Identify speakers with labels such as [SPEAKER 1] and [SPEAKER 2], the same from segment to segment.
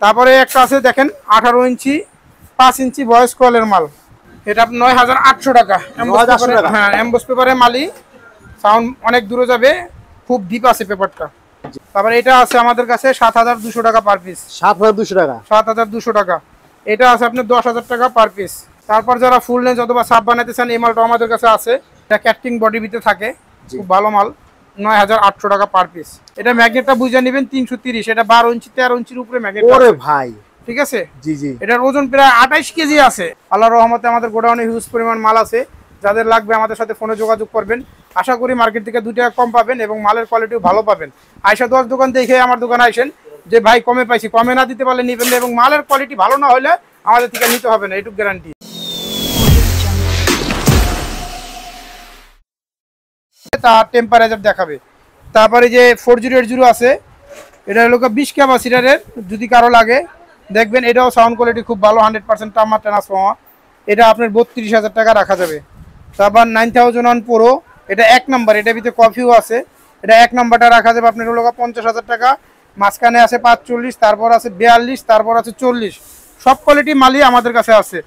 [SPEAKER 1] তারপরে একটা আছে দেখেন 18 ইঞ্চি 5 ইঞ্চি ভয়েস কলের মাল, এটা 9800 টাকা। হ্যাঁ, এমবস পেপারের মালই, সাউন্ড অনেক দূরে যাবে, খুব ডিপ আছে পেপারটা। তারপরে এটা আছে আমাদের কাছে 7200 টাকা পার পিস।
[SPEAKER 2] 7200 টাকা,
[SPEAKER 1] 7200 টাকা। এটা আছে আপনার 10000 টাকা পার পিস। তারপর যারা ফুল লেন্স অথবা সাব বানাতে চান এই মালটা আমাদের কাছে আছে, এটা ক্যাটিং বডি ভিতরে থাকে, খুব ভালো মাল, 9800 টাকা পার পিস। এটা ম্যাগনেটটা বুঝে নেবেন 330, এটা 12 ইঞ্চি 13 ইঞ্চির উপরে ম্যাগনেট।
[SPEAKER 2] ওরে ভাই,
[SPEAKER 1] ঠিক আছে।
[SPEAKER 2] জি জি,
[SPEAKER 1] এটার ওজন প্রায় 28 কেজি আছে। আল্লাহর রহমতে আমাদের গোডাউনে হিউজ পরিমাণ মাল আছে, যাদের লাগবে আমাদের সাথে ফোনে যোগাযোগ করবেন। আশা করি মার্কেট থেকে 2 টাকা কম পাবেন এবং মালের কোয়ালিটিও ভালো পাবেন। আয়সা 10 দোকান দেখে আমার দোকানে আইসেন, যে ভাই কমে পাইছি, কমে না দিতে পারলে নিবেন না, এবং মালের কোয়ালিটি ভালো না হলে আমাদের থেকে নিতে হবে না, এটুকু গ্যারান্টি। তার টেম্পারেচার দেখাবে। তারপরে যে 4080 আছে, এটা হলো 20 ক্যাপাসিটারের, যদি কারো লাগে দেখবেন। এটাও সাউন্ড কোয়ালিটি খুব ভালো, 100% টামার ট্রান্সফর্মার। এটা আপনার 32000 টাকা রাখা যাবে। তারপর 9001 প্রো, এটা 1 নাম্বার, এটার ভিতরে কফিও আছে, এটা 1 নাম্বারটা রাখা যাবে আপনার হলো 50000 টাকা। মাঝখানে আছে 45, তারপর আছে 42, তারপর আছে 40। সব কোয়ালিটি মালই আমাদের কাছে আছে।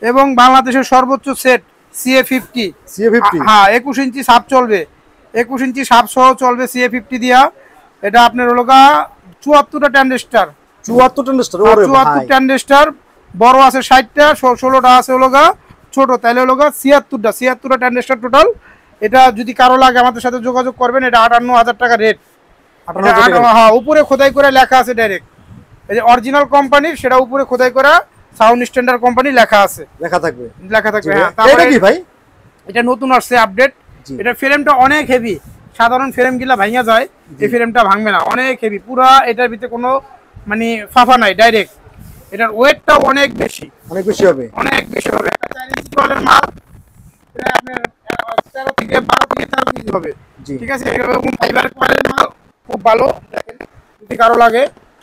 [SPEAKER 1] এবং বাংলাদেশের সর্বোচ্চ সেট CA50, হ্যাঁ 21 ইঞ্চি সাপ চলবে, 21 ইঞ্চি সাপ সহ চলবে CA50 দিয়া। এটা আপনার হলো 74টা ট্যান্ডেস্টার, 74 ট্যান্ডেস্টার, বড় আছে 60টা, 16টা আছে হলো ছোট, তাইলে হলো 76টা ট্যান্ডেস্টার টোটাল। এটা যদি কারো লাগে আমাদের সাথে যোগাযোগ করবেন। এটা 58000 টাকা রেট। হ্যাঁ, উপরে খোদাই করে লেখা আছে ডাইরেক্ট, এই যে অরিজিনাল কোম্পানির, সেটা উপরে খোদাই করা সাউন্ড স্ট্যান্ডার্ড কোম্পানি লেখা আছে, লেখা থাকবে। হ্যাঁ, তারপরে কি ভাই, এটা নতুন আসছে আপডেট। এটা ফ্রেমটা অনেক হেভি, সাধারণ ফ্রেম গুলা ভাঙা যায়, এই ফ্রেমটা ভাঙবে না, অনেক হেভি পুরা। এটার ভিতরে কোনো মানে ফাফা নাই, ডাইরেক্ট। এটার ওয়েটটা অনেক বেশি, অনেক বেশি হবে। একটা 4 ইঞ্চি কলের মাল প্রায় আপনার 13 থেকে 13 কেজি হবে। ঠিক আছে, এরকম ফাইবার কয়েলের মাল খুব ভালো। দেখেন, যদি কারো লাগে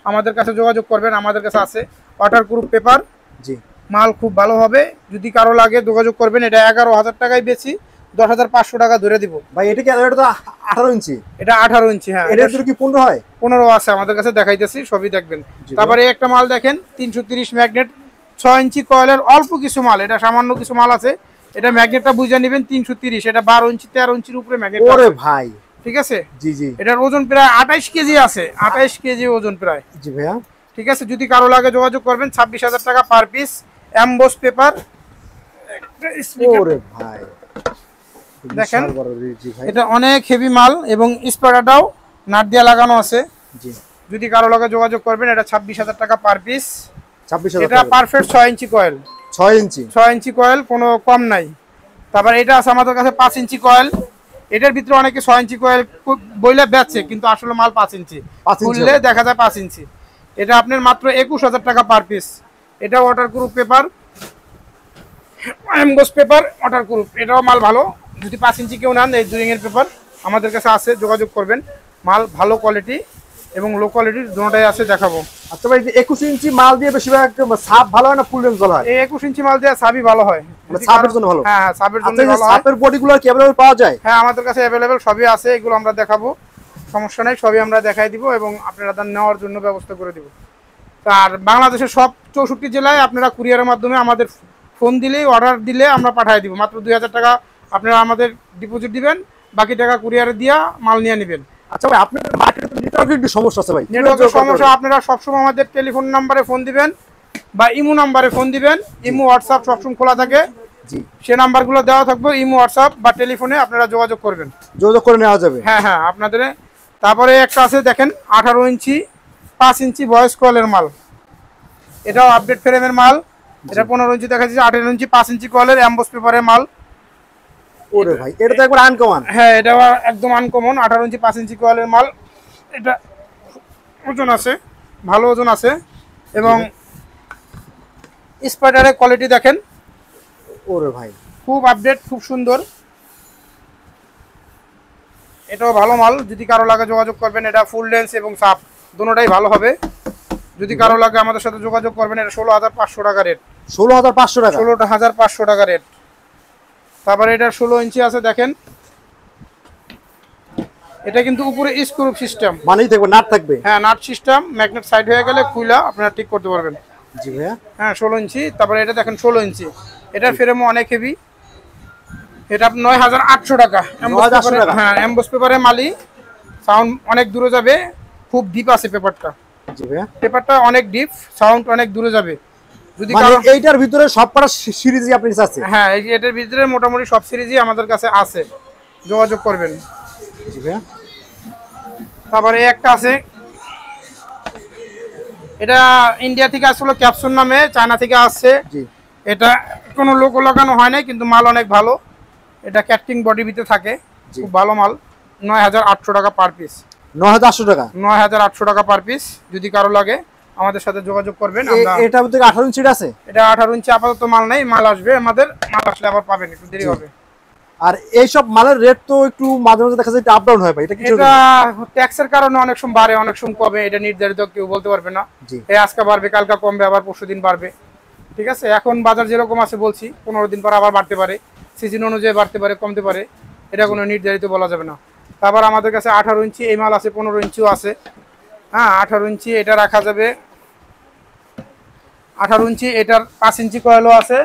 [SPEAKER 1] আমাদের কাছে যোগাযোগ করবেন, আমাদের কাছে আছে ওয়াটারপ্রুফ পেপার। জি, মাল খুব ভালো হবে, যদি কারো লাগে যোগাযোগ করবেন। এটা 11000 টাকায় বেশি, 10500 টাকা ধরে দিব ভাই। এটা কি, এটা তো 18 ইঞ্চি, এটা 18 ইঞ্চি। হ্যাঁ, এটার কি 15 হয়? 15 আছে আমাদের কাছে, দেখাইতেছি, সবই দেখবেন। তারপরে একটা মাল দেখেন 330 ম্যাগনেট, 6 ইঞ্চি কয়েলের অল্প কিছু মাল, এটা সামান্য কিছু মাল আছে। এটা ম্যাগনেটটা বুঝে নেবেন 330, এটা 12 ইঞ্চি 13 ইঞ্চির উপরে ম্যাগনেট। ওরে ভাই, ঠিক আছে। জি জি, এটার ওজন প্রায় 28 কেজি আছে, 28 কেজি ওজন প্রায়। জি ভাইয়া, ঠিক আছে, যদি কারো লাগে যোগাযোগ করবেন। 26000 টাকা পার পিস। Emboss paper. ওরে ভাই, দেখেন এটা অনেক হেভি মাল, এবং স্পাইডারটাও নাট দিয়ে লাগানো আছে। জি, যদি কারো লাগে যোগাযোগ করবেন। এটা 26000 টাকা পার পিস। 26000, এটা পারফেক্ট 6 ইঞ্চি কয়েল, 6 ইঞ্চি কয়েল, কোনো কম নাই। তারপর এটা আছে আমাদের কাছে 5 ইঞ্চি কয়েল। এটার ভিতরে অনেকে 6 ইঞ্চি কয়েল বইলে বেচছে, কিন্তু আসলে মাল 5 ইঞ্চি, খুললে দেখা যায় 5 ইঞ্চি। এটা আপনার মাত্র 21000 টাকা পার পিস। এটা waterproof paper, emboss paper waterproof, এটাও মাল ভালো। যদি 5 ইঞ্চি কেউ নেন, এই ডুইং এর পেপার আমাদের কাছে আছে, যোগাযোগ করবেন। মাল ভালো কোয়ালিটি এবং লো কোয়ালিটির দুটোটাই আছে, দেখাবো। আচ্ছা ভাই, 21 ইঞ্চি মাল দিয়ে বেশিরভাগ সাপ ভালো হয় না ফুল লেন্স ভালো হয়? এই 21 ইঞ্চি মাল দিয়ে সাবই ভালো হয়, মানে সাপের জন্য ভালো। হ্যাঁ, সাপের জন্য ভালো হয়। সাপের বডিগুলো কি अवेलेबल পাওয়া যায়? হ্যাঁ, আমাদের কাছে अवेलेबल সবই আছে, এগুলো আমরা দেখাবো, সমস্যা নাই, সবই আমরা দেখাই দিব এবং আপনারা দান নেওয়ার জন্য ব্যবস্থা করে দিব। আর বাংলাদেশের সব 64 জেলায় আপনারা কুরিয়ারের মাধ্যমে আমাদের ফোন দিলেই, অর্ডার দিলে আমরা পাঠিয়ে দিব। মাত্র 2000 টাকা আপনারা আমাদের ডিপোজিট দিবেন, বাকি টাকা কুরিয়ারে দিয়া মাল নিয়ে নেবেন। আচ্ছা ভাই, আপনাদের মার্কেটে নেটওয়ার্কের একটু সমস্যা আছে ভাই। নেটওয়ার্কের সমস্যা, আপনারা সবসময় আমাদের টেলিফোন নাম্বারে ফোন দিবেন বা ইমো নাম্বারে ফোন দিবেন। ইমো হোয়াটসঅ্যাপ সবসময় খোলা থাকে। জি, সেই নাম্বারগুলো দেওয়া থাকবে, ইমো হোয়াটসঅ্যাপ বা টেলিফোনে আপনারা যোগাযোগ করবেন, যোগাযোগ করে নেওয়া যাবে। হ্যাঁ হ্যাঁ, আপনাদের। তারপরে একটা আছে দেখেন 18 ইঞ্চি 5 ইঞ্চি ভয়েস কলের মাল, এটাও আপডেট ফ্রেমের মাল। এটা 15 ইঞ্চি দেখা যাচ্ছে, 18 ইঞ্চি 5 ইঞ্চি কলের এমবস পেপারের মাল। ওরে ভাই, এটা তো একবার আনকমন। হ্যাঁ, এটা একদম আনকমন, 18 ইঞ্চি 5 ইঞ্চি কয়েলের মাল। এটা ওজন আছে, ভালো ওজন আছে, এবং স্পাইডারের কোয়ালিটি দেখেন। ওরে ভাই, খুব আপডেট, খুব সুন্দর, এটাও ভালো মাল। যদি কারো লাগে যোগাযোগ করবেন। এটা ফুল লেন্স এবং সাপ দুটোটাই ভালো হবে। যদি কারো লাগে আমাদের সাথে যোগাযোগ করবেন। এটা 16500 টাকা রেট। 16500 টাকা, 16500 টাকা রেট। তারপরে এটা 16 ইঞ্চি আছে দেখেন, এটা কিন্তু উপরে স্ক্রু সিস্টেম,
[SPEAKER 2] মানেই থাকবে, নাট থাকবে।
[SPEAKER 1] হ্যাঁ নাট সিস্টেম, ম্যাগনেট সাইড হয়ে গেলে খুইলা আপনারা ঠিক করতে পারবেন।
[SPEAKER 2] জি ভাইয়া।
[SPEAKER 1] হ্যাঁ 16 ইঞ্চি। তারপরে এটা দেখেন 16 ইঞ্চি, এটার ফ্রেমও অনেক হেভি। এটা 9800 টাকা। হ্যাঁ এমবস পেপারে মালি, সাউন্ড অনেক দূরে যাবে, খুব ডিপ আছে পেপারটা।
[SPEAKER 2] জি ভাইয়া।
[SPEAKER 1] পেপারটা অনেক ডিপ, সাউন্ড অনেক দূরে যাবে। যদি
[SPEAKER 2] মানে এইটার ভিতরে সবকটা সিরিজই আপনার কাছে আছে?
[SPEAKER 1] হ্যাঁ এটার ভিতরে মোটামুটি সব সিরিজই আমাদের কাছে আছে, যোগাযোগ করবেন।
[SPEAKER 2] জি ভাইয়া।
[SPEAKER 1] তারপরে একটা আছে, এটা ইন্ডিয়া থেকে আসলে ক্যাপসুল নামে, চায়না থেকে আসছে।
[SPEAKER 2] জি।
[SPEAKER 1] এটা কোনো লোগো লাগানো হয় নাই, কিন্তু মাল অনেক ভালো। এটা ক্যাটিং বডি ভিতরে থাকে, খুব ভালো মাল। 9800 টাকা পার পিস।
[SPEAKER 2] 9800 টাকা?
[SPEAKER 1] 9800 টাকা পার পিস। যদি কারো লাগে আমাদের সাথে যোগাযোগ করবেন। আমরা
[SPEAKER 2] এটার ভিতরে 18 ইঞ্চি আছে?
[SPEAKER 1] এটা 18 ইঞ্চি আপাতত মাল নাই, মাল আসবে আমাদের, মাল আসলে আবার পাবেন, একটু দেরি হবে।
[SPEAKER 2] আর এই সব মালের রেট তো একটু মাঝে মাঝে দেখা যায় এটা আপ ডাউন হয় ভাই, এটা কি?
[SPEAKER 1] এটা ট্যাক্সের কারণে অনেক সময় বাড়ে, অনেক সময় কমে, এটা নির্ধারিত কেউ বলতে পারবে না। এই আজকে বাড়বে, কালকে কমবে, আবার পরশুদিন বাড়বে। ঠিক আছে, এখন বাজার যেরকম আছে বলছি, 15 দিন পর আবার বাড়তে পারে, সিজন অনুযায়ী বাড়তে পারে, কমতে পারে, এটা কোনো নির্ধারিত বলা যাবে না। তারপর আমাদের কাছে 18 ইঞ্চি এই মাল আছে, 15 ইঞ্চিও আছে। হ্যাঁ 18 ইঞ্চি এটা রাখা যাবে। 18 ইঞ্চি এটার 5 ইঞ্চি কয়েলও আছে,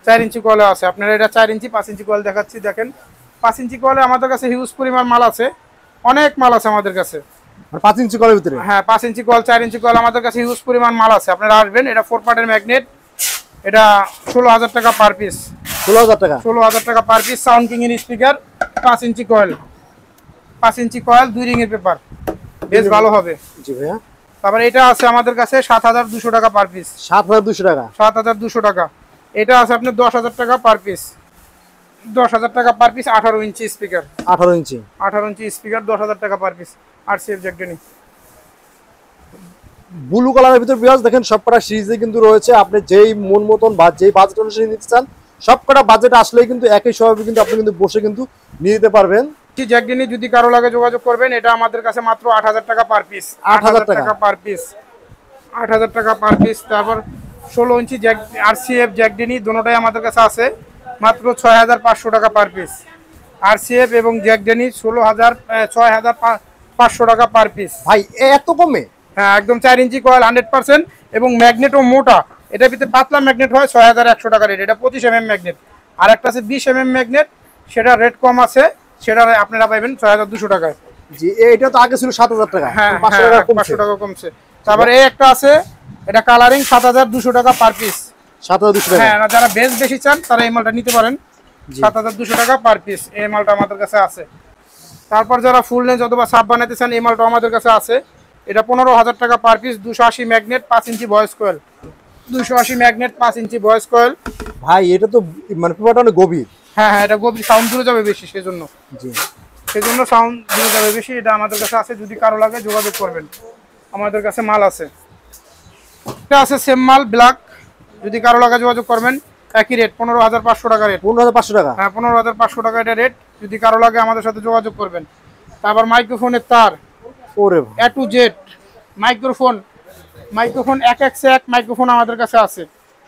[SPEAKER 1] 4 ইঞ্চি কয়েলও আছে। আপনারা এটা 4 ইঞ্চি 5 ইঞ্চি কয়েল দেখাচ্ছি, দেখেন 5 ইঞ্চি কয়েলে আমাদের কাছে হিউজ পরিমাণ মাল আছে, অনেক মাল আছে আমাদের কাছে।
[SPEAKER 2] 5 ইঞ্চি কয়েলের ভিতরে? হ্যাঁ
[SPEAKER 1] 5 ইঞ্চি কয়েল 4 ইঞ্চি কয়েল আমাদের কাছে হিউজ পরিমাণ মাল আছে, আপনারা আসবেন। এটা 4 পার্টের ম্যাগনেট, এটা 16000 টাকা পার পিস।
[SPEAKER 2] 16000 টাকা?
[SPEAKER 1] 16000 টাকা পার পিস। সাউন্ড কিং এর স্পিকার, 5 ইঞ্চি কয়েল, 5 ইঞ্চি কয়েল, 2 রিং এর পেপার, বেশ ভালো হবে।
[SPEAKER 2] জি ভাইয়া।
[SPEAKER 1] তারপর এটা আছে আমাদের কাছে 7200 টাকা পার পিস।
[SPEAKER 2] 7200 টাকা?
[SPEAKER 1] 7200 টাকা। এটা আছে আপনার 10000 টাকা পার পিস। 10000 টাকা পার পিস। 18 inch speaker.
[SPEAKER 2] 18 ইঞ্চি?
[SPEAKER 1] 18 ইঞ্চি স্পিকার, 10000 টাকা পার পিস। আরসিএফ জ্যাকডেনি।
[SPEAKER 2] ব্লু কালারের ভিতর বিয়াস দেখেন সবকটা সিরিজে কিন্তু রয়েছে, আপনি যেই মন মতন বা যেই বাজেট অনুসারে নিতে চান, সবকটা বাজেট আসলেই কিন্তু একই সময় কিন্তু আপনি কিন্তু বসে কিন্তু নিয়ে নিতে পারবেন।
[SPEAKER 1] জ্যাকডেনি যদি কারো লাগে যোগাযোগ করবেন। এটা আমাদের কাছে মাত্র 8000 টাকা পার পিস।
[SPEAKER 2] 8000 টাকা
[SPEAKER 1] পার পিস। 8000 টাকা পার পিস। তারপর 16 ইঞ্চি আরসিএফ জ্যাকডেনি দুটোটাই আমাদের কাছে আছে, মাত্র 6500 টাকা পার পিস। আরসিএফ এবং জ্যাকডেনি 6500 টাকা পার পিস।
[SPEAKER 2] ভাই এত কমে?
[SPEAKER 1] হ্যাঁ একদম 4 ইঞ্চি কয়েল 100%, এবং ম্যাগনেটও মোটা। এটার ভিতরে পাতলা ম্যাগনেট হয় 6100 টাকা রেট। এটা 25 mm ম্যাগনেট। আর একটা আছে 20 mm ম্যাগনেট, সেটা রেট কম আছে, সেটা আপনারা পাবেন 6200 টাকায়।
[SPEAKER 2] জি, এটা তো আগে ছিল 7000 টাকা।
[SPEAKER 1] হ্যাঁ 500 টাকা কমছে। তারপরে এই একটা আছে, এটা কালারিং, 7200 টাকা পার পিস।
[SPEAKER 2] 7200 টাকা?
[SPEAKER 1] হ্যাঁ যারা বেস বেশি চান তারা এই মালটা নিতে পারেন, 7200 টাকা পার পিস। এই মালটা আমাদের কাছে আছে। তারপর যারা ফুল রেঞ্জ অথবা সাব বানাইতে চান, এই মালটা আমাদের কাছে আছে। এটা 15000 টাকা per piece. 280 magnet, 5 inch voice coil. 280 magnet, 5 inch voice coil.
[SPEAKER 2] ভাই এটা তো মানে পেপারটা অনেক গভীর।
[SPEAKER 1] হ্যাঁ এটা গভীর, সাউন্ড দূরে যাবে বেশি, সেজন্য।
[SPEAKER 2] জি,
[SPEAKER 1] সেজন্য সাউন্ড দূরে যাবে বেশি। এটা আমাদের কাছে আছে, যদি কারো লাগে যোগাযোগ করবেন, আমাদের কাছে মাল আছে। এটা আছে সেম মাল ব্ল্যাক, যদি কারো লাগে যোগাযোগ করবেন। একই রেট, 15500 টাকা রেট।
[SPEAKER 2] 15500 টাকা?
[SPEAKER 1] হ্যাঁ 15500 টাকা এটা রেট, যদি কারো লাগে আমাদের সাথে যোগাযোগ করবেন। তারপর মাইক্রোফোনের তার,
[SPEAKER 2] ওরে
[SPEAKER 1] A to Z মাইক্রোফোন, এক মাইক্রোফোন আমাদের কাছে আছে।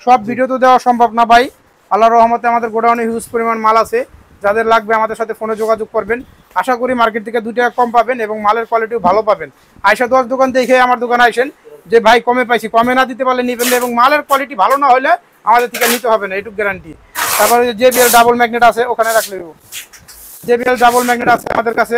[SPEAKER 1] সব ভিডিও তো দেওয়া সম্ভব না ভাই, আল্লাহর রহমতে আমাদের গোডাউনে হিউজ পরিমাণ মাল আছে। যাদের লাগবে আমাদের সাথে ফোনে যোগাযোগ করবেন। আশা করি মার্কেট থেকে 2 টাকা কম পাবেন, এবং মালের কোয়ালিটিও ভালো পাবেন। আয়সা 10 দোকান দেখে আমার দোকানে আইসেন, যে ভাই কমে পাইছি, কমে না দিতে পারলে নিবেন না, এবং মালের কোয়ালিটি ভালো না হলে আমাদের থেকে নিতে হবে না, এটুকু গ্যারান্টি। তারপরে JBL ডাবল ম্যাগনেট আছে, ওখানে রাখলে দেবো। JBL ডাবল ম্যাগনেট আছে আমাদের কাছে,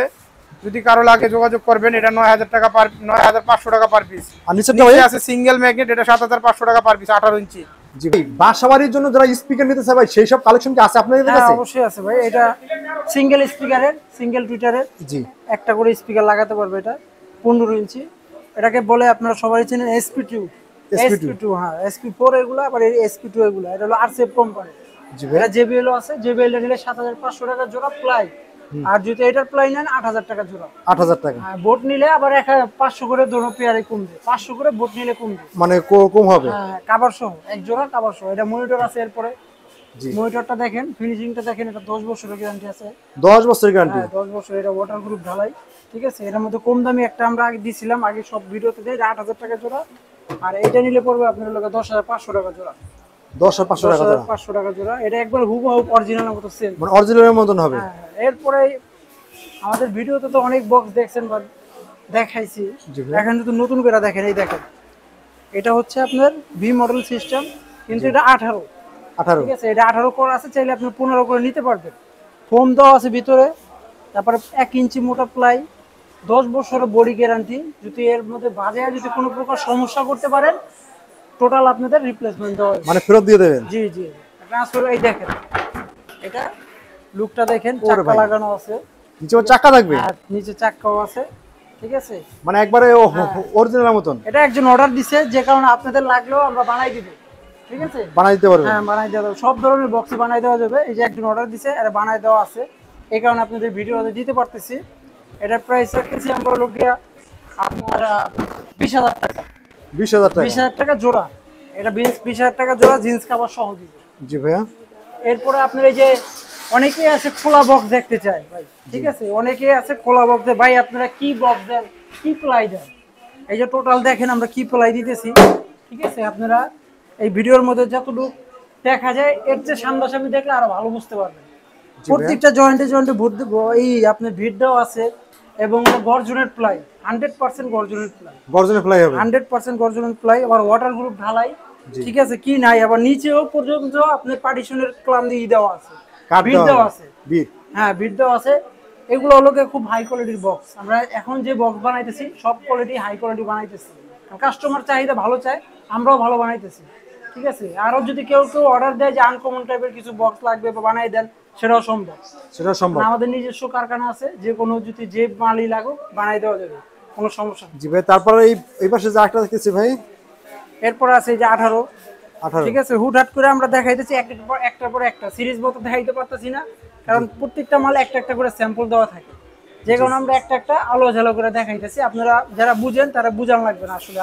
[SPEAKER 1] যদি কারো লাগে যোগাযোগ করবেন। এটা 9000 টাকা পার, 9500 টাকা পার পিস।
[SPEAKER 2] আর নিচে
[SPEAKER 1] আছে সিঙ্গেল ম্যাগনেট, এটা 7500 টাকা পার পিস, 18 ইঞ্চি।
[SPEAKER 2] জি ভাই, বাসাবাড়ির জন্য যারা স্পিকার নিতে চায় ভাই, সেই সব কালেকশন কি আছে আপনাদের কাছে?
[SPEAKER 3] হ্যাঁ অবশ্যই আছে ভাই। এটা সিঙ্গেল স্পিকারের, সিঙ্গেল টুইটারের।
[SPEAKER 2] জি,
[SPEAKER 3] একটা করে স্পিকার লাগাতে পারবে। এটা 15 ইঞ্চি। এটাকে বলে আপনারা সবাই চেনেন SP2। SP2 হ্যাঁ, SP4 এগুলো, আবার এই SP2 এগুলো। এটা হলো আরসিএফ কোম্পানি।
[SPEAKER 2] জি ভাই।
[SPEAKER 3] এটা JBL আছে, JBL এর নিলে 7500 টাকা জোড়া প্লাই। আর যদি এটার প্লাই নেন 8000 টাকা জোড়া।
[SPEAKER 2] 8000 টাকা?
[SPEAKER 3] আর বোট নিলে আবার 500 করে দোনো পেয়ারে কমবে। 500 করে বোট নিলে কমবে,
[SPEAKER 2] মানে কম হবে?
[SPEAKER 3] হ্যাঁ কভার সহ, এক জোড়া কভার সহ। এটা মনিটর আছে। এরপরে
[SPEAKER 2] জি,
[SPEAKER 3] মনিটরটা দেখেন, ফিনিশিংটা দেখেন। এটা 10 বছরের গ্যারান্টি আছে।
[SPEAKER 2] 10 বছরের গ্যারান্টি?
[SPEAKER 3] হ্যাঁ 10 বছর। এটা ওয়াটার প্রুফ ঢালাই, ঠিক আছে। এর মধ্যে কম দামি একটা আমরা আগে দিছিলাম, আগে সব ভিডিওতে দেই, 8000 টাকা জোড়া। আর এটা নিলে পড়বে আপনার লোকে 10500 টাকা জোড়া।
[SPEAKER 2] 10500 টাকা জোড়া?
[SPEAKER 3] 500 টাকা জোড়া। এটা একবার হুবহু অরিজিনালের মতো সেম,
[SPEAKER 2] মানে অরিজিনালের মতন হবে।
[SPEAKER 3] হ্যাঁ। এরপরে আমাদের ভিডিওতে তো অনেক বক্স দেখছেন বা দেখাইছি,
[SPEAKER 2] জি ভাই।
[SPEAKER 3] এখন যদি নতুন করে দেখেন, এই দেখেন এটা হচ্ছে আপনার ভি মডেল সিস্টেম, কিন্তু এটা 18,
[SPEAKER 2] 18
[SPEAKER 3] ঠিক আছে। এটা 18 করে আছে, চাইলে আপনি 15 করে নিতে পারবেন। ফোম দেওয়া আছে ভিতরে, তারপরে 1 ইঞ্চি মোটা প্লাই, 10 বছরের বডি গ্যারান্টি। যদি এর মধ্যে বাজে যদি কোনো প্রকার সমস্যা করতে পারেন, টোটাল আপনাদের রিপ্লেসমেন্ট দেওয়া হবে।
[SPEAKER 2] মানে ফেরত দিয়ে দেবেন?
[SPEAKER 3] জি জি। ট্রান্সফার, এই দেখেন এটা লুকটা দেখেন, চাকা লাগানো আছে,
[SPEAKER 2] নিচে চাকা থাকবে?
[SPEAKER 3] আর নিচে চাকাও আছে, ঠিক আছে।
[SPEAKER 2] মানে একবারে অরিজিনাল মতন?
[SPEAKER 3] এটা একজন অর্ডার দিছে, যে কারণে আপনাদের লাগলেও আমরা বানাই দিব, ঠিক আছে।
[SPEAKER 2] বানাই দিতে পারবেন?
[SPEAKER 3] হ্যাঁ, বানাই দেওয়া যাবে, সব ধরনের বক্সই বানাই দেওয়া যাবে। এই যে একজন অর্ডার দিছে, এটা বানাই দেওয়া আছে, এই কারণে আপনাদের ভিডিওতে দিতে পারতেছি। এটার প্রাইস রাখতেছি আমরা লোকিয়া আপনার 20,000 টাকা।
[SPEAKER 2] 20,000 টাকা?
[SPEAKER 3] 20,000 টাকা জোড়া। এটা 20,000 টাকা জোড়া, জিন্স কাভার সহ দিব।
[SPEAKER 2] জি ভাইয়া।
[SPEAKER 3] এরপরে আপনার এই যে অনেকেই আছে খোলা বক্স দেখতে চায় ভাই, ঠিক আছে। অনেকেই আছে খোলা বক্স, ভাই আপনারা কি বক্স দেন, কি প্লাই দেন। এই যে টোটাল দেখেন আমরা কি প্লাই দিতেছি, ঠিক আছে। আপনারা এই ভিডিওর মধ্যে যতটুকু দেখা যায়, এর চেয়ে সামনাসামনি দেখলে আরো ভালো বুঝতে পারবেন। প্রত্যেকটা জয়েন্টে জয়েন্টে এই আপনার ভিড়টাও আছে, এবং গর্জনের প্লাই 100% গর্জনের প্লাই।
[SPEAKER 2] গর্জনের প্লাই হবে?
[SPEAKER 3] 100% গর্জনের প্লাই, আবার ওয়াটার গ্রুপ ঢালাই, ঠিক আছে। কি নাই, আবার নিচেও পর্যন্ত আপনার পার্টিশনের ক্লাম দিয়ে দেওয়া আছে, বিট দেওয়া আছে। হ্যাঁ, বিট দেওয়া আছে। এগুলো হলো খুব হাই কোয়ালিটির বক্স। আমরা এখন যে বক্স বানাইতেছি সব কোয়ালিটি হাই কোয়ালিটি বানাইতেছি, কাস্টমার চাহিদা ভালো চায়, আমরাও ভালো বানাইতেছি, ঠিক আছে। আরো যদি কেউ অর্ডার দেয় যে আনকমন টাইপের কিছু বক্স লাগবে বা বানাই দেন, সেটাও সম্ভব।
[SPEAKER 2] সেটাও সম্ভব?
[SPEAKER 3] আমাদের নিজস্ব কারখানা আছে, যে কোনো যদি যে মালই লাগুক বানাই দেওয়া যাবে, কোনো সমস্যা নেই।
[SPEAKER 2] জি ভাই। তারপরে এই পাশে যে একটা দেখতেছি ভাই,
[SPEAKER 3] এরপর আছে এই যে 18, ঠিক আছে। হুটহাট করে আমরা দেখাইতেছি একটার পর একটা সিরিজ মতো দেখাইতে পারতেছি না, কারণ প্রত্যেকটা মাল একটা একটা করে স্যাম্পল দেওয়া থাকে, যে কারণে আমরা একটা একটা আলো ঝালো করে দেখাইতেছি। আপনারা যারা বুঝেন তারা বুঝান লাগবে না আসলে,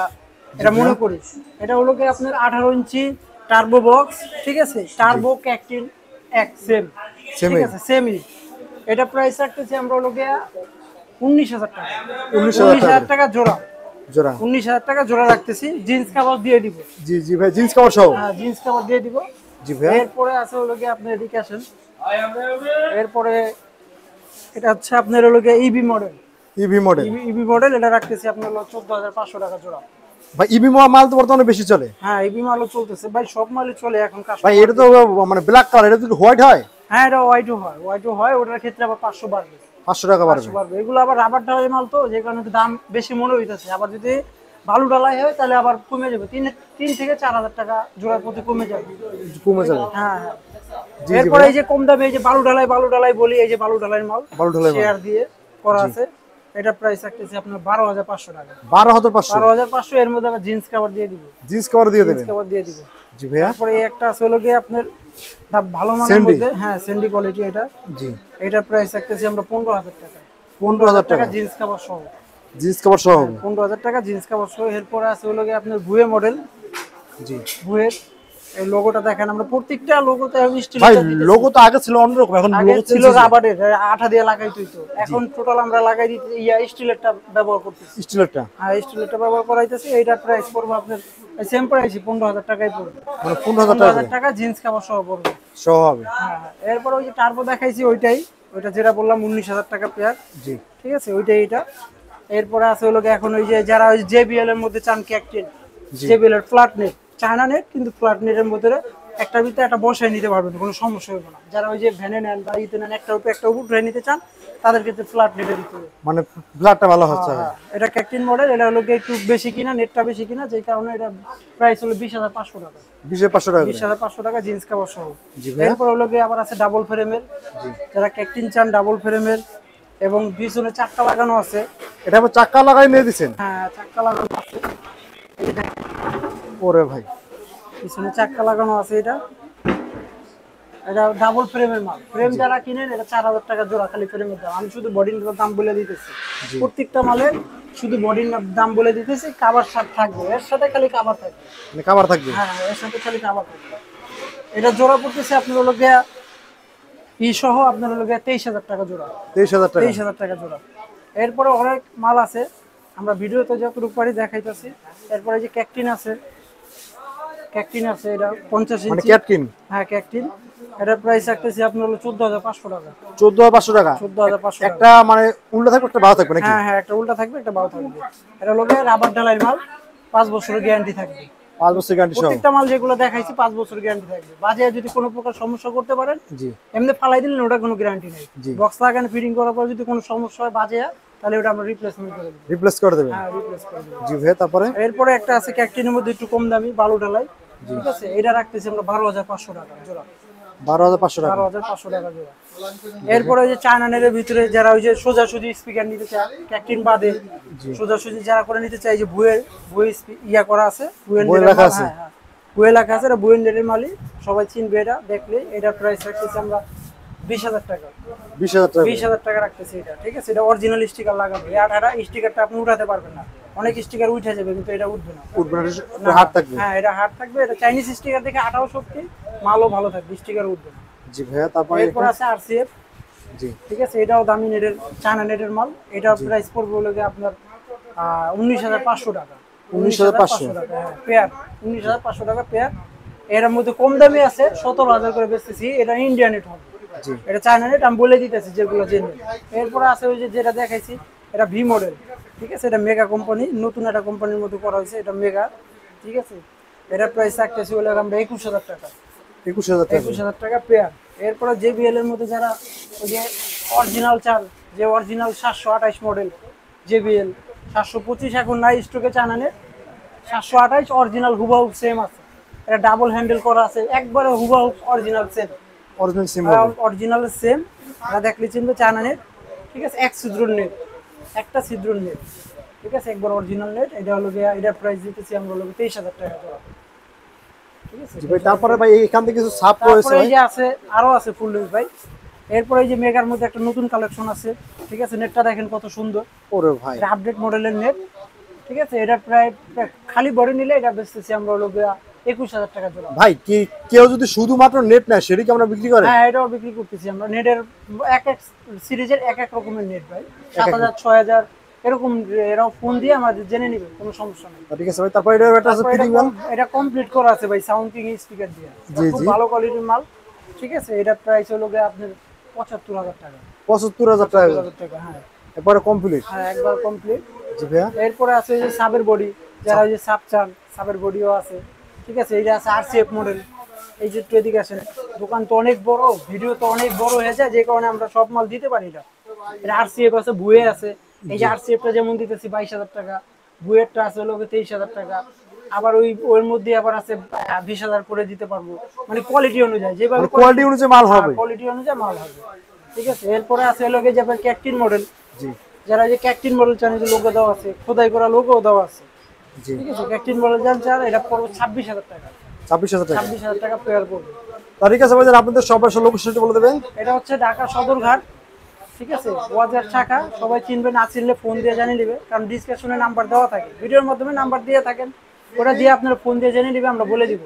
[SPEAKER 3] এটা মনে করি। এটা হলো কি আপনার 18 ইঞ্চি টার্বো বক্স, ঠিক আছে। টার্বো ক্যাকটিন এক সেম, ঠিক আছে, সেমই। এটা প্রাইস রাখতেছি আমরা হলো গিয়া 19,000 টাকা। 19,000 টাকা জোড়া। 19,000 টাকা জোড়া রাখতেছি, জিন্স কাভার দিয়ে দিব।
[SPEAKER 2] জি জি ভাই, জিন্স কাভার সহ?
[SPEAKER 3] হ্যাঁ, জিন্স কাভার দিয়ে দিব।
[SPEAKER 2] জি ভাই।
[SPEAKER 3] এরপরে আছে হলো গিয়ে আপনি এদিকে আসেন। এরপরে এটা হচ্ছে আপনার হলো গিয়ে ইবি মডেল। ইবি মডেল এটা রাখতেছি আপনার 14,500 টাকা জোড়া।
[SPEAKER 2] ভাই ইবি মাল তো বর্তমানে বেশি চলে?
[SPEAKER 3] হ্যাঁ, ইবি মালও চলতেছে ভাই, সব মালই চলে এখন।
[SPEAKER 2] ভাই এটা তো মানে ব্ল্যাক কালার, এটা তো হোয়াইট হয়?
[SPEAKER 3] হ্যাঁ, এটা হোয়াইটও হয়, ওটার ক্ষেত্রে আবার 500 বাড়বে।
[SPEAKER 2] 500 টাকা বাড়বে?
[SPEAKER 3] এগুলো আবার রাবার ঢালাই মাল তো, যে কারণে দাম বেশি মনে হইতেছে। আবার যদি বালু ঢালাই হয় তাহলে আবার কমে যাবে, 3 থেকে 4,000 টাকা জোড়ার প্রতি কমে যাবে। হ্যাঁ হ্যাঁ। এরপরে এই যে কম দামে এই যে বালু ঢালাই বলি, এই যে বালু ঢালাই মাল শেয়ার দিয়ে করা আছে, এটা প্রাইস রাখতেছি আপনার 12,500 টাকা। 12,500 এর মধ্যে আবার জিন্স কভার দিয়ে দিব।
[SPEAKER 2] জিন্স কভার দিয়ে দেবেন? জি ভাইয়া।
[SPEAKER 3] তারপরে এই একটা আছে হলো গিয়ে আপনার ভালো মানের মধ্যে, হ্যাঁ, স্যান্ডি কোয়ালিটি এটা।
[SPEAKER 2] জি।
[SPEAKER 3] এটা প্রাইস রাখতেছি আমরা 15,000 টাকা।
[SPEAKER 2] 15,000 টাকা
[SPEAKER 3] জিন্স কভার সহ?
[SPEAKER 2] জিন্স কভার সহ?
[SPEAKER 3] 15,000 টাকা জিন্স কভার সহ। এরপরে আছে হলো গিয়ে আপনার বুয়ে মডেল।
[SPEAKER 2] জি।
[SPEAKER 3] বুয়ের এই লোগোটা দেখেন, আমরা প্রত্যেকটা লোগোতে স্টিল।
[SPEAKER 2] ভাই লোগো তো আগে ছিল অন্যরকম, এখন লোগো
[SPEAKER 3] ছিল রাবারের, আঠা দিয়ে লাগাইতো। এখন টোটাল আমরা লাগাই দিতে স্টিলেরটা ব্যবহার করতেছি।
[SPEAKER 2] স্টিলেরটা?
[SPEAKER 3] হ্যাঁ, স্টিলেরটা ব্যবহার করাইতেছি। এইটার প্রাইস পড়বে আপনার সেম প্রাইসই 15,000 টাকাই পড়বে।
[SPEAKER 2] মানে 15,000
[SPEAKER 3] টাকা জিন্স কভার সহ পড়বে।
[SPEAKER 2] সহ হবে?
[SPEAKER 3] হ্যাঁ। এরপর ওই যে টার্বো দেখাইছি, ওইটা যেটা বললাম 19,000 টাকা পেয়ার।
[SPEAKER 2] জি।
[SPEAKER 3] ঠিক আছে, ওইটাই এটা। এরপরে আছে হলো এখন ওই যে যারা ওই জেবিএল এর মধ্যে চান ক্যাকটিন, জেবিএল এর ফ্ল্যাট নেট, চায়না নেট, কিন্তু ফ্ল্যাট নেটের মধ্যে একটার ভিতরে একটা বসায় নিতে পারবেন, কোনো সমস্যা হবে না। যারা ওই যে ভ্যানে নেন বা ইতে নেন, একটা উপরে একটা উপরে নিতে চান, তাদের ক্ষেত্রে ফ্ল্যাট নেটে দিতে হবে,
[SPEAKER 2] মানে ফ্ল্যাটটা ভালো হচ্ছে।
[SPEAKER 3] এটা ক্যাকটিন মডেল। এটা হলো একটু বেশি কিনা, নেটটা বেশি কিনা, যেই কারণে এটা প্রাইস হলো 20,500 টাকা। 20,500 টাকা জিন্স কাভার সহ। এরপর হলো আবার আছে ডাবল ফ্রেমের, যারা ক্যাকটিন চান ডাবল ফ্রেমের, এবং পিছনে চাক্কা লাগানো আছে।
[SPEAKER 2] এটা আবার চাক্কা লাগাই নিয়ে দিবেন?
[SPEAKER 3] হ্যাঁ, চাক্কা লাগানো আছে।
[SPEAKER 2] ওরে ভাই,
[SPEAKER 3] পিছনে চাক্কা লাগানো আছে। এটা ডাবল ফ্রেমের মাল। ফ্রেম যারা কিনেন, এটা 4,000 টাকা জোড়া খালি ফ্রেমের দাম। আমি শুধু বডির দাম বলে দিতেছি, প্রত্যেকটা মালের শুধু বডির দাম বলে দিতেছি। কাভার সাথে থাকবে, এর সাথে খালি কাভার থাকবে।
[SPEAKER 2] মানে কাভার থাকবে?
[SPEAKER 3] হ্যাঁ, এর সাথে খালি কাভার থাকবে। এটা জোড়া পড়তেছে আপনার হলো গিয়া সহ আপনার হলো গিয়া 23,000 টাকা জোড়া। 23,000 টাকা জোড়া। এরপরে অনেক মাল আছে, আমরা ভিডিওতে যতটুকু পারি দেখাইতেছি। এরপরে যে ক্যাকটিন আছে, ক্যাকটিন আছে, এটা 50
[SPEAKER 2] মানে
[SPEAKER 3] ইঞ্চি।
[SPEAKER 2] ক্যাটকিন।
[SPEAKER 3] হ্যাঁ ক্যাকটিন, এটার প্রাইস রাখতেছি আপনার হলো 14,500 টাকা।
[SPEAKER 2] 14,500 টাকা।
[SPEAKER 3] 14,500 টাকা।
[SPEAKER 2] একটা মানে উল্টা থাকবে, একটা বাঁকা থাকবে নাকি?
[SPEAKER 3] হ্যাঁ হ্যাঁ, একটা উল্টা থাকবে, একটা বাউ থাকবে। এটা হলো রাবার ঢালাই মাল, 5 বছরের গ্যারান্টি থাকবে।
[SPEAKER 2] 5 বছর গ্যারান্টি সহ।
[SPEAKER 3] প্রত্যেকটা মাল যেগুলো দেখাইছি 5 বছর গ্যারান্টি থাকবে। বাজে যদি কোনো প্রকার সমস্যা করতে পারেন,
[SPEAKER 2] জি
[SPEAKER 3] এমনি ফালাই দিলেন ওটা কোনো গ্যারান্টি নেই।
[SPEAKER 2] জি।
[SPEAKER 3] বক্স লাগানো ফিটিং করার পর যদি কোনো সমস্যা হয় বাজে, তাহলে ওটা আমরা রিপ্লেসমেন্ট করে দেব।
[SPEAKER 2] রিপ্লেস করে দেবেন?
[SPEAKER 3] হ্যাঁ রিপ্লেস করে দেব।
[SPEAKER 2] জি ভাই, তারপরে?
[SPEAKER 3] এরপরে একটা আছে ক্যাকটিনের মধ্যে একটু কম দামি বালু ঢালাই, ঠিক আছে, এটা রাখতেছি আমরা 12,500 টাকা জোড়া।
[SPEAKER 2] 12,500 টাকা।
[SPEAKER 3] 12,500 টাকা জোড়া। এরপরে ওই যে চায়না নেটের ভিতরে যারা ওই যে সোজাসুজি স্পিকার নিতে চায়, ক্যাকটিন বাদে সোজাসুজি যারা করে নিতে চায়, যে বুয়ের ইয়া করা আছে, বুয়ের
[SPEAKER 2] লেখা আছে।
[SPEAKER 3] হ্যাঁ হ্যাঁ, বুয়ে লেখা আছে, এটা বুয়ের নেটের মালিক, সবাই চিনবে এটা দেখলে। এটার প্রাইস রাখতেছি আমরা 20,000 টাকা।
[SPEAKER 2] 20,000 টাকা।
[SPEAKER 3] 20,000 টাকা রাখতেছি এটা, ঠিক আছে। এটা অরিজিনাল স্টিকার লাগানো, এটা স্টিকারটা আপনি উঠাতে পারবেন না। অনেক স্টিকার উঠে যাবে কিন্তু এটা উঠবে না।
[SPEAKER 2] উঠবে না, এটা হাত থাকবে।
[SPEAKER 3] হ্যাঁ এটা হার্ড থাকবে। এটা চাইনিজ স্টিকার দেখে 28 শক্তি, মালও ভালো থাকবে, স্টিকার উঠবে না।
[SPEAKER 2] জি ভাইয়া, তারপরে?
[SPEAKER 3] এরপর আছে আরসিএফ,
[SPEAKER 2] জি
[SPEAKER 3] ঠিক আছে, এটাও দামি নেটের, চায়না নেটের মাল। এটার প্রাইস পড়বে হলো গিয়ে আপনার 19,500 টাকা।
[SPEAKER 2] 19,500
[SPEAKER 3] টাকা, হ্যাঁ পেয়ার, 19,500 টাকা পেয়ার। এর মধ্যে কম দামি আছে, 17,000 করে বেচতেছি। এটা ইন্ডিয়ান নেট হবে,
[SPEAKER 2] জি।
[SPEAKER 3] এটা চায়না নেট, আমি বলে দিতেছি যেগুলো জেনে। এরপরে আছে ওই যে যেটা দেখাইছি, এটা ভি মডেল, ঠিক আছে, এটা মেগা কোম্পানি, নতুন একটা কোম্পানির মধ্যে করা হয়েছে, এটা মেগা, ঠিক আছে। এটার প্রাইস রাখতেছি হলো আমরা 21,000 টাকা।
[SPEAKER 2] 21,000 টাকা।
[SPEAKER 3] 21,000 টাকা পেয়ার। এরপরে জেবিএল এর মধ্যে যারা ওই যে অরিজিনাল চাল, যে অরিজিনাল 728 মডেল জেবিএল, 725 এখন নাই স্টকে, চায়না নেট 728 অরিজিনাল হুবাহু সেম আছে। এটা ডাবল হ্যান্ডেল করা আছে, একবারে হুবাহু original same,
[SPEAKER 2] original same.
[SPEAKER 3] Original same. এটা দেখলে চিনবে চায়না নেট, ঠিক আছে। এক ছিদ্র নেট, একটা ছিদ্র নেট, ঠিক আছে, একবার অরিজিনাল নেট। এটা হলো গিয়া, এটার প্রাইস দিতেছি আমরা হলো 23,000 টাকা জোড়া, ঠিক আছে।
[SPEAKER 2] জি ভাই, তারপরে ভাই এখান থেকে কিছু সাপ রয়েছে
[SPEAKER 3] তারপরে এই
[SPEAKER 2] ভাই।
[SPEAKER 3] যে আছে, আরো আছে ফুল লেন্থ ভাই। এরপরে এই যে মেগার মধ্যে একটা নতুন কালেকশন আছে, ঠিক আছে। নেটটা দেখেন কত সুন্দর,
[SPEAKER 2] ওরে ভাই।
[SPEAKER 3] এটা আপডেট মডেলের নেট, ঠিক আছে। এটা প্রায় খালি বডি নিলে এটা বেচতেছি আমরা হলো 21,000 টাকা জোড়া।
[SPEAKER 2] ভাই কি কেউ যদি শুধুমাত্র নেট নেয় সেটা কি আমরা বিক্রি করে?
[SPEAKER 3] হ্যাঁ এটাও বিক্রি করতেছি আমরা। নেটের এক এক সিরিজের এক এক রকমের নেট ভাই, 7,000 6,000 এরকম। এরাও ফোন দিয়ে আমাদের জেনে নিবে, কোনো সমস্যা নেই।
[SPEAKER 2] ঠিক আছে ভাই, তারপরে এটা একটা আছে
[SPEAKER 3] তারপর
[SPEAKER 2] ফিটিং ম্যান।
[SPEAKER 3] এটা কমপ্লিট করা আছে ভাই, সাউন্ড কিং স্পিকার দিয়ে,
[SPEAKER 2] জি,
[SPEAKER 3] খুব
[SPEAKER 2] জি।
[SPEAKER 3] ভালো কোয়ালিটির মাল, ঠিক আছে। এটার প্রাইস হলো গিয়ে আপনার 75,000 টাকা।
[SPEAKER 2] 75,000 টাকা।
[SPEAKER 3] 75,000 টাকা, হ্যাঁ
[SPEAKER 2] একবারে কমপ্লিট।
[SPEAKER 3] হ্যাঁ একবার কমপ্লিট।
[SPEAKER 2] জি ভাইয়া।
[SPEAKER 3] এরপরে আছে এই যে সাবের বডি, যারা ওই যে সাব চান, সাবের বডিও আছে, ঠিক আছে। এইটা আছে আরসিএফ মডেল। এই যে একটু এদিকে আসেন, দোকান তো অনেক বড়, ভিডিও তো অনেক বড় হয়ে যায়, যে কারণে আমরা সব মাল দিতে পারি না। এটা আরসিএফ আছে, বুয়ে আছে। এই যে আরসিএফটা যেমন দিতেছি 22,000 টাকা, বুয়েরটা আছে হলো 23,000 টাকা। আবার ওর মধ্যে আবার আছে 20,000 করে দিতে পারবো, মানে কোয়ালিটি অনুযায়ী, যেভাবে
[SPEAKER 2] কোয়ালিটি অনুযায়ী মাল হবে।
[SPEAKER 3] কোয়ালিটি অনুযায়ী মাল হবে, ঠিক আছে। এরপরে আছে হলো যে আপনার ক্যাকটিন মডেল,
[SPEAKER 2] জি
[SPEAKER 3] যারা যে ক্যাকটিন মডেল চান, যে লোগো দেওয়া আছে, খোদাই করা লোগো দেওয়া আছে,
[SPEAKER 2] জি।
[SPEAKER 3] ঠিক আছে। ক্যাকটিন মডেল যান চান, এটা পড়বে 26,000 টাকা।
[SPEAKER 2] 26,000 টাকা।
[SPEAKER 3] 26,000 টাকা পেয়ার পড়বে।
[SPEAKER 2] ঠিক আছে ভাই, আপনাদের সবার লোকেশনটা বলে দেবেন।
[SPEAKER 3] এটা হচ্ছে ঢাকা সদরঘাট, ঠিক আছে, ওয়াজার শাখা। সবাই চিনবে, না চিনলে ফোন দিয়ে জানিয়ে দিবে, কারণ ডিসক্রিপশনে নাম্বার দেওয়া থাকে, ভিডিওর মাধ্যমে নাম্বার দিয়ে থাকেন, ওটা দিয়ে আপনারা ফোন দিয়ে জেনে নিবে, আমরা বলে দিব।